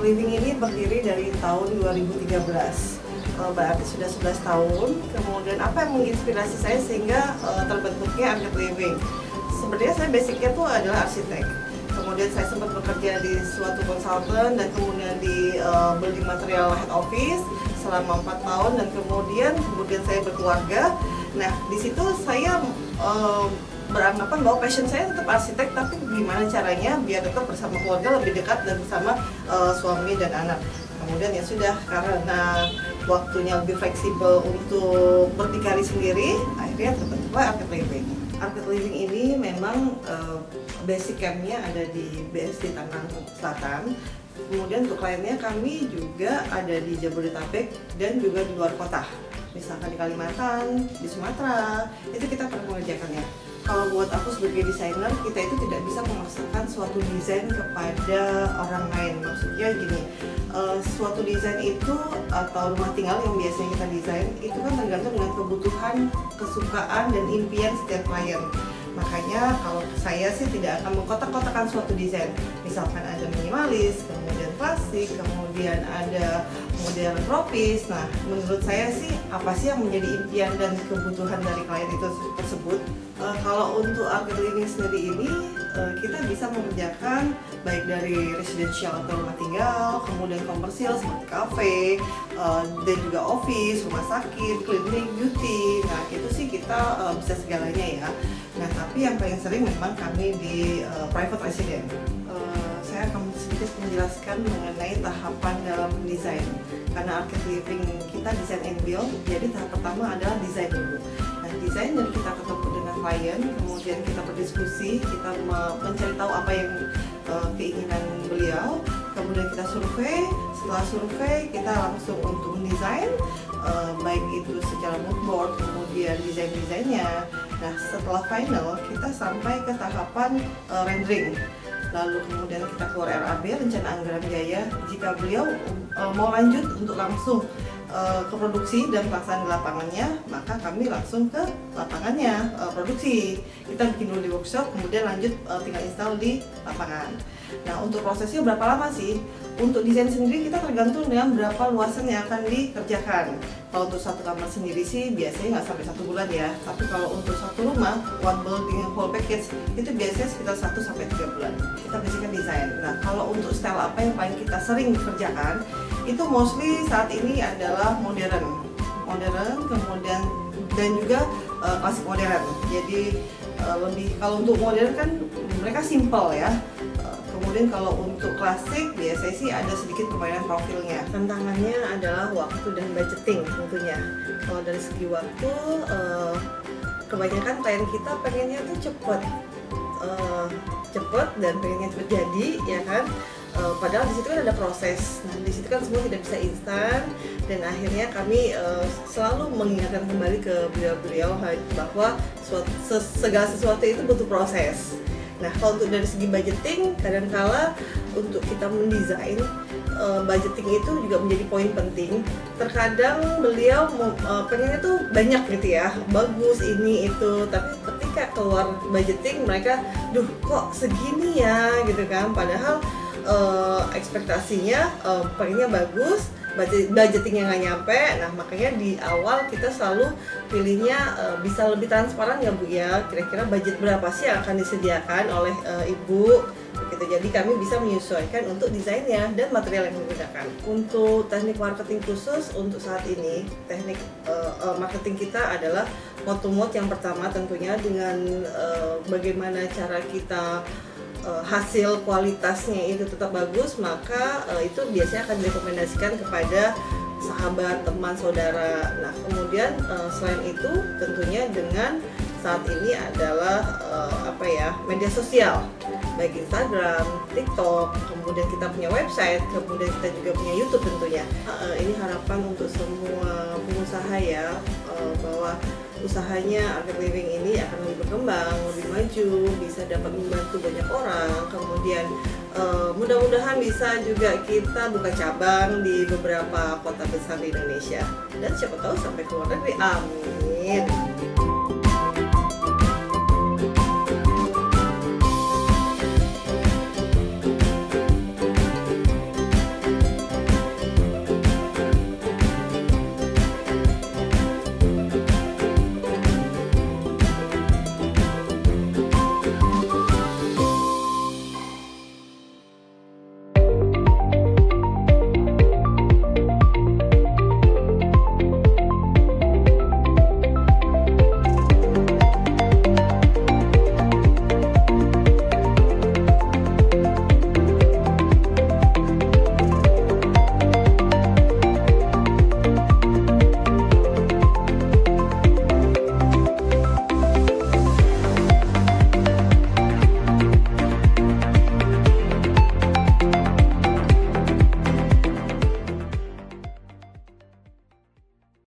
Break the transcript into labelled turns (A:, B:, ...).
A: Living ini berdiri dari tahun 2013. Berarti sudah 11 tahun. Kemudian apa yang menginspirasi saya sehingga terbentuknya Arket Living? Sebenarnya saya basicnya tuh adalah arsitek. Kemudian saya sempat bekerja di suatu konsultan dan kemudian di building material head office selama 4 tahun, dan kemudian saya berkeluarga. Nah, di situ saya beranggapan bahwa passion saya tetap arsitek, tapi gimana caranya biar tetap bersama keluarga lebih dekat dan bersama suami dan anak. Kemudian ya sudah, karena waktunya lebih fleksibel untuk berdikari sendiri, akhirnya terbentuklah Arket Living. Arket Living ini memang basic campnya ada di BSD Tangerang Selatan. Kemudian untuk kliennya kami juga ada di Jabodetabek dan juga di luar kota. Misalkan di Kalimantan, di Sumatera, itu kita pernah mengerjakannya. Kalau buat aku sebagai desainer, kita itu tidak bisa memaksakan suatu desain kepada orang lain. Maksudnya gini, suatu desain itu atau rumah tinggal yang biasanya kita desain itu kan tergantung dengan kebutuhan, kesukaan, dan impian setiap klien. Makanya kalau saya sih tidak akan mengkotak-kotakan suatu desain. Misalkan ada minimalis, kemudian klasik, kemudian ada modern tropis. Nah, menurut saya sih apa sih yang menjadi impian dan kebutuhan dari klien itu tersebut? Kalau untuk Arket Living sendiri ini, kita bisa mengerjakan baik dari residential atau rumah tinggal, kemudian komersial seperti kafe, dan juga office, rumah sakit, klinik, beauty. Nah, itu sih kita bisa segalanya ya. Nah, tapi yang paling sering memang kami di private resident. Saya akan sedikit menjelaskan mengenai tahapan dalam desain. Karena Arket Living kita desain and build, jadi tahap pertama adalah desain dulu. Nah, desain dan kita ketemu dengan klien, kemudian kita berdiskusi, kita mencari tahu apa yang keinginan beliau, kemudian kita survei. Setelah survei, kita langsung untuk mendesain, baik itu secara mood board, kemudian desainnya. Nah, setelah final, kita sampai ke tahapan rendering. Lalu kemudian kita keluar RAB, rencana anggaran biaya. Jika beliau mau lanjut untuk langsung ke produksi dan pelaksanaan di lapangannya, maka kami langsung ke lapangannya produksi. Kita bikin dulu di workshop, kemudian lanjut tinggal install di lapangan. Nah, untuk prosesnya berapa lama sih? Untuk desain sendiri kita tergantung dengan berapa luasan yang akan dikerjakan. Kalau untuk satu kamar sendiri sih biasanya nggak sampai 1 bulan ya. Tapi kalau untuk satu rumah, one building whole package, itu biasanya sekitar 1-3 bulan. Kita basican desain. Nah, kalau untuk style apa yang paling kita sering kerjakan, itu mostly saat ini adalah modern, kemudian dan juga klasik modern. Jadi lebih, kalau untuk modern kan mereka simple ya. Kemudian kalau untuk klasik biasanya sih ada sedikit permainan profilnya. Tantangannya adalah waktu dan budgeting tentunya. Kalau dari segi waktu, kebanyakan klien kita pengennya tuh cepet dan pengennya cepet jadi, ya kan? Padahal di situ kan ada proses. Nah, di situ kan semua tidak bisa instan, dan akhirnya kami selalu mengingatkan kembali ke beliau-beliau bahwa segala sesuatu itu butuh proses. Nah, kalau untuk dari segi budgeting, kadangkala untuk kita mendesain, budgeting itu juga menjadi poin penting. Terkadang beliau pengennya tuh banyak gitu ya, bagus ini itu, tapi ketika keluar budgeting mereka, duh kok segini ya gitu kan, padahal ekspektasinya pengennya bagus, budgetingnya nggak nyampe. Nah, makanya di awal kita selalu pilihnya bisa lebih transparan ya Bu ya, kira-kira budget berapa sih yang akan disediakan oleh Ibu begitu. Jadi kami bisa menyesuaikan untuk desainnya dan material yang digunakan. Untuk teknik marketing khusus untuk saat ini, teknik marketing kita adalah mode to mode. Yang pertama tentunya dengan bagaimana cara kita hasil kualitasnya itu tetap bagus, maka itu biasanya akan direkomendasikan kepada sahabat, teman, saudara. Nah, kemudian selain itu tentunya dengan saat ini adalah media sosial, baik Instagram, TikTok, kemudian kita punya website, kemudian kita juga punya YouTube tentunya. Ini harapan untuk semua pengusaha ya, bahwa usahanya Arket Living ini akan lebih berkembang, lebih maju, bisa dapat membantu banyak orang. Kemudian mudah-mudahan bisa juga kita buka cabang di beberapa kota besar di Indonesia, dan siapa tahu sampai ke luar negeri. Amin.